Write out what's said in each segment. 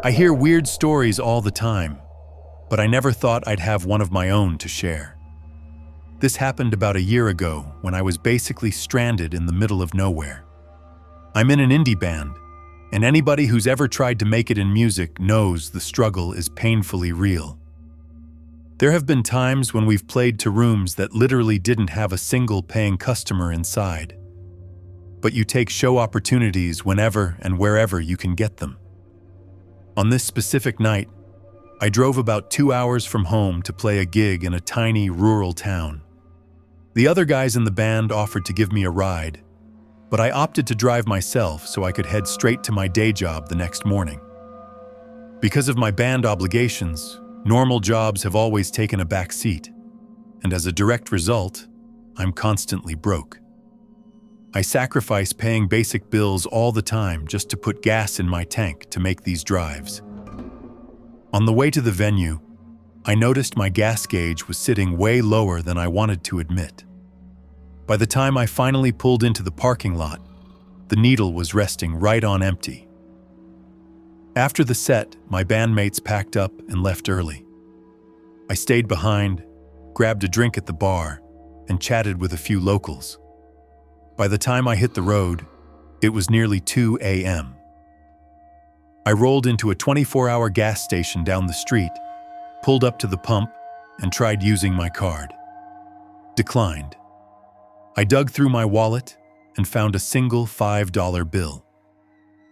I hear weird stories all the time, but I never thought I'd have one of my own to share. This happened about a year ago when I was basically stranded in the middle of nowhere. I'm in an indie band, and anybody who's ever tried to make it in music knows the struggle is painfully real. There have been times when we've played to rooms that literally didn't have a single paying customer inside. But you take show opportunities whenever and wherever you can get them. On this specific night, I drove about 2 hours from home to play a gig in a tiny rural town. The other guys in the band offered to give me a ride, but I opted to drive myself so I could head straight to my day job the next morning. Because of my band obligations, normal jobs have always taken a back seat, and as a direct result, I'm constantly broke. I sacrifice paying basic bills all the time just to put gas in my tank to make these drives. On the way to the venue, I noticed my gas gauge was sitting way lower than I wanted to admit. By the time I finally pulled into the parking lot, the needle was resting right on empty. After the set, my bandmates packed up and left early. I stayed behind, grabbed a drink at the bar, and chatted with a few locals. By the time I hit the road, it was nearly 2 a.m. I rolled into a 24-hour gas station down the street, pulled up to the pump, and tried using my card. Declined. I dug through my wallet and found a single $5 bill.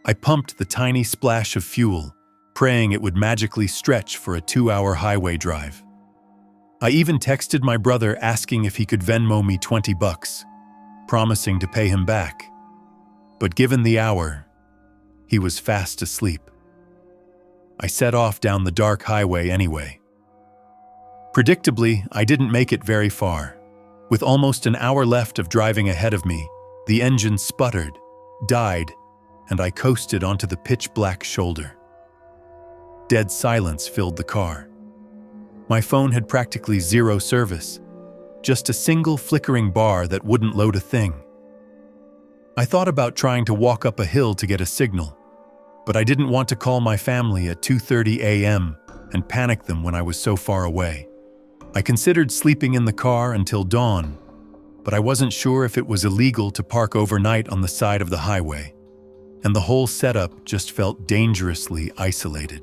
I pumped the tiny splash of fuel, praying it would magically stretch for a 2-hour highway drive. I even texted my brother asking if he could Venmo me $20, promising to pay him back. But given the hour, he was fast asleep. I set off down the dark highway anyway. Predictably, I didn't make it very far. With almost an hour left of driving ahead of me, the engine sputtered, died, and I coasted onto the pitch-black shoulder. Dead silence filled the car. My phone had practically zero service, just a single flickering bar that wouldn't load a thing. I thought about trying to walk up a hill to get a signal, but I didn't want to call my family at 2:30 a.m. and panic them when I was so far away. I considered sleeping in the car until dawn, but I wasn't sure if it was illegal to park overnight on the side of the highway, and the whole setup just felt dangerously isolated.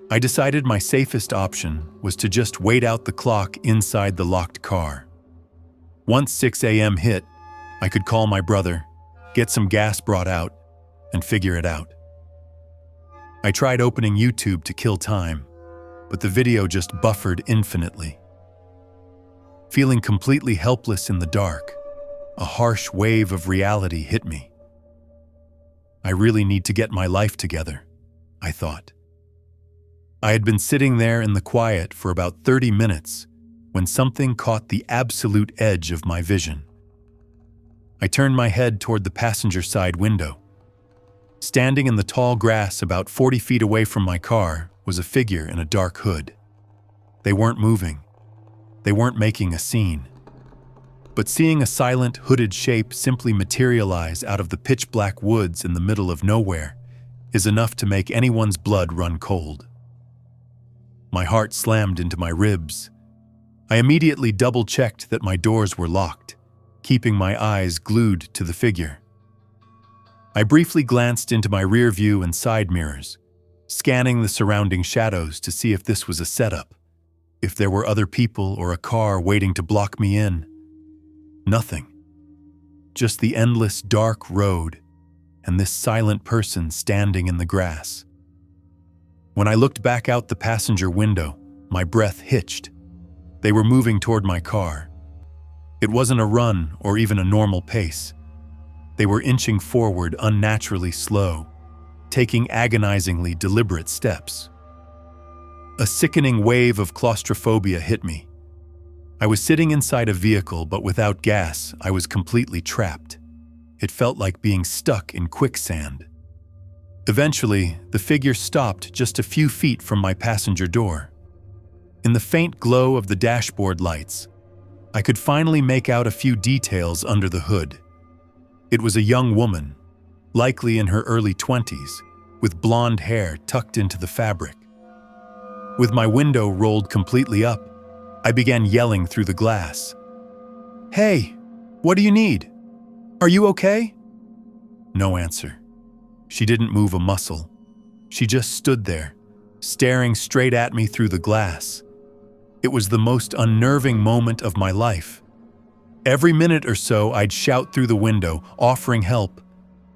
I decided my safest option was to just wait out the clock inside the locked car. Once 6 a.m. hit, I could call my brother, get some gas brought out, and figure it out. I tried opening YouTube to kill time, but the video just buffered infinitely. Feeling completely helpless in the dark, a harsh wave of reality hit me. I really need to get my life together, I thought. I had been sitting there in the quiet for about 30 minutes when something caught the absolute edge of my vision. I turned my head toward the passenger side window. Standing in the tall grass about 40 feet away from my car was a figure in a dark hood. They weren't moving. They weren't making a scene. But seeing a silent, hooded shape simply materialize out of the pitch-black woods in the middle of nowhere is enough to make anyone's blood run cold. My heart slammed into my ribs. I immediately double-checked that my doors were locked, keeping my eyes glued to the figure. I briefly glanced into my rear view and side mirrors, scanning the surrounding shadows to see if this was a setup, if there were other people or a car waiting to block me in. Nothing. Just the endless dark road and this silent person standing in the grass. When I looked back out the passenger window, my breath hitched. They were moving toward my car. It wasn't a run or even a normal pace. They were inching forward unnaturally slow, taking agonizingly deliberate steps. A sickening wave of claustrophobia hit me. I was sitting inside a vehicle, but without gas, I was completely trapped. It felt like being stuck in quicksand. Eventually, the figure stopped just a few feet from my passenger door. In the faint glow of the dashboard lights, I could finally make out a few details under the hood. It was a young woman, likely in her early 20s, with blonde hair tucked into the fabric. With my window rolled completely up, I began yelling through the glass. "Hey, what do you need? Are you okay?" No answer. She didn't move a muscle. She just stood there, staring straight at me through the glass. It was the most unnerving moment of my life. Every minute or so, I'd shout through the window, offering help,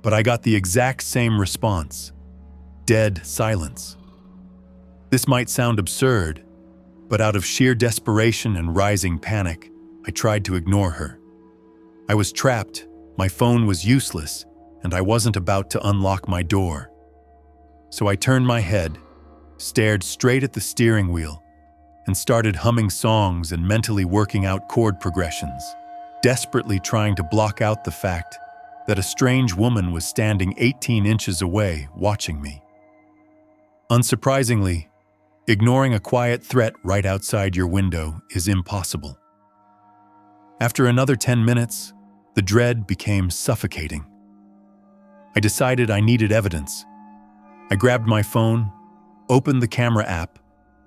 but I got the exact same response: dead silence. This might sound absurd, but out of sheer desperation and rising panic, I tried to ignore her. I was trapped, my phone was useless, and I wasn't about to unlock my door. So I turned my head, stared straight at the steering wheel, and started humming songs and mentally working out chord progressions, desperately trying to block out the fact that a strange woman was standing 18 inches away watching me. Unsurprisingly, ignoring a quiet threat right outside your window is impossible. After another 10 minutes, the dread became suffocating. I decided I needed evidence. I grabbed my phone, opened the camera app,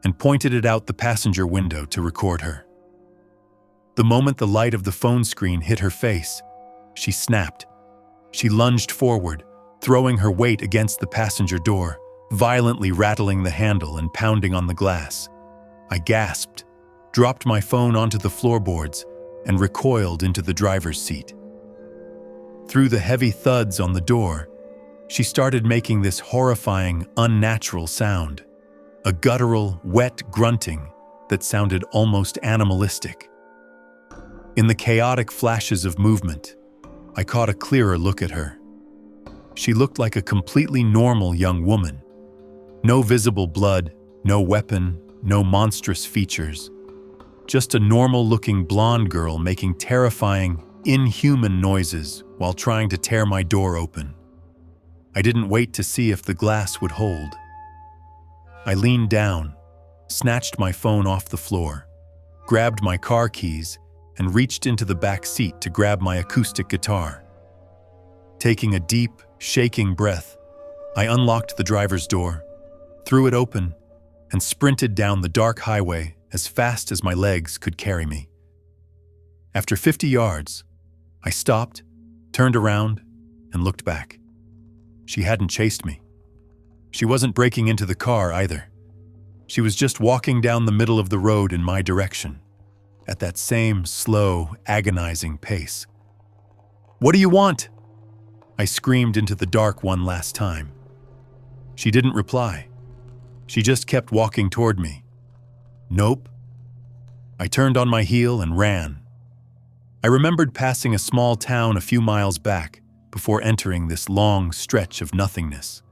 and pointed it out the passenger window to record her. The moment the light of the phone screen hit her face, she snapped. She lunged forward, throwing her weight against the passenger door, violently rattling the handle and pounding on the glass. I gasped, dropped my phone onto the floorboards, and recoiled into the driver's seat. Through the heavy thuds on the door, she started making this horrifying, unnatural sound, a guttural, wet grunting that sounded almost animalistic. In the chaotic flashes of movement, I caught a clearer look at her. She looked like a completely normal young woman. No visible blood, no weapon, no monstrous features. Just a normal-looking blonde girl making terrifying, inhuman noises while trying to tear my door open. I didn't wait to see if the glass would hold. I leaned down, snatched my phone off the floor, grabbed my car keys, and reached into the back seat to grab my acoustic guitar. Taking a deep, shaking breath, I unlocked the driver's door, threw it open, and sprinted down the dark highway as fast as my legs could carry me. After 50 yards, I stopped, turned around, and looked back. She hadn't chased me. She wasn't breaking into the car either. She was just walking down the middle of the road in my direction, at that same slow, agonizing pace. "What do you want?" I screamed into the dark one last time. She didn't reply. She just kept walking toward me. Nope. I turned on my heel and ran. I remembered passing a small town a few miles back before entering this long stretch of nothingness.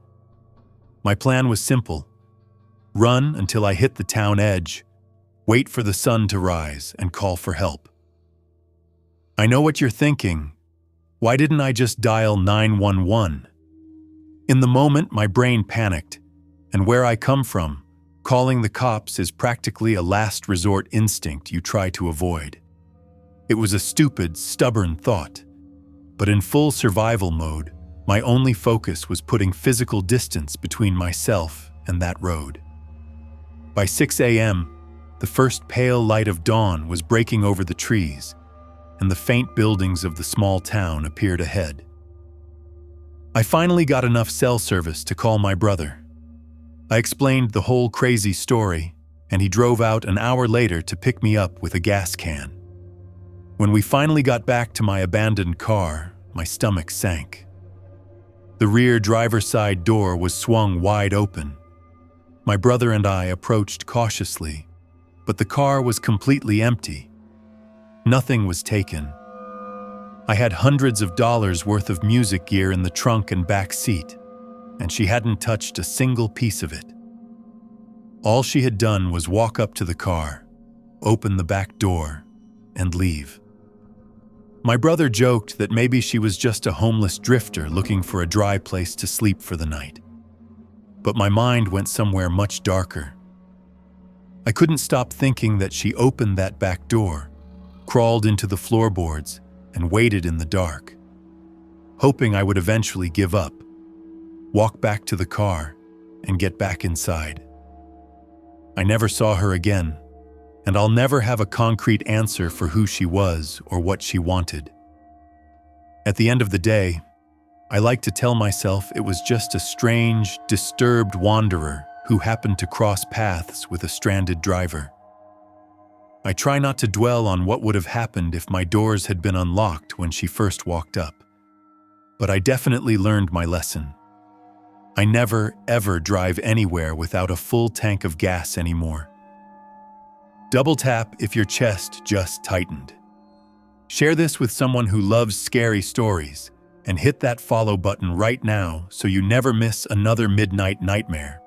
My plan was simple: run until I hit the town edge, wait for the sun to rise, and call for help. I know what you're thinking. Why didn't I just dial 911? In the moment, my brain panicked, and where I come from, calling the cops is practically a last resort instinct you try to avoid. It was a stupid, stubborn thought, but in full survival mode, my only focus was putting physical distance between myself and that road. By 6 a.m., the first pale light of dawn was breaking over the trees, and the faint buildings of the small town appeared ahead. I finally got enough cell service to call my brother. I explained the whole crazy story, and he drove out an hour later to pick me up with a gas can. When we finally got back to my abandoned car, my stomach sank. The rear driver's side door was swung wide open. My brother and I approached cautiously, but the car was completely empty. Nothing was taken. I had hundreds of dollars worth of music gear in the trunk and back seat, and she hadn't touched a single piece of it. All she had done was walk up to the car, open the back door, and leave. My brother joked that maybe she was just a homeless drifter looking for a dry place to sleep for the night. But my mind went somewhere much darker. I couldn't stop thinking that she opened that back door, crawled into the floorboards, and waited in the dark, hoping I would eventually give up. walk back to the car, and get back inside. I never saw her again, and I'll never have a concrete answer for who she was or what she wanted. At the end of the day, I like to tell myself it was just a strange, disturbed wanderer who happened to cross paths with a stranded driver. I try not to dwell on what would have happened if my doors had been unlocked when she first walked up. But I definitely learned my lesson. I never, ever drive anywhere without a full tank of gas anymore. Double tap if your chest just tightened. Share this with someone who loves scary stories, and hit that follow button right now so you never miss another midnight nightmare.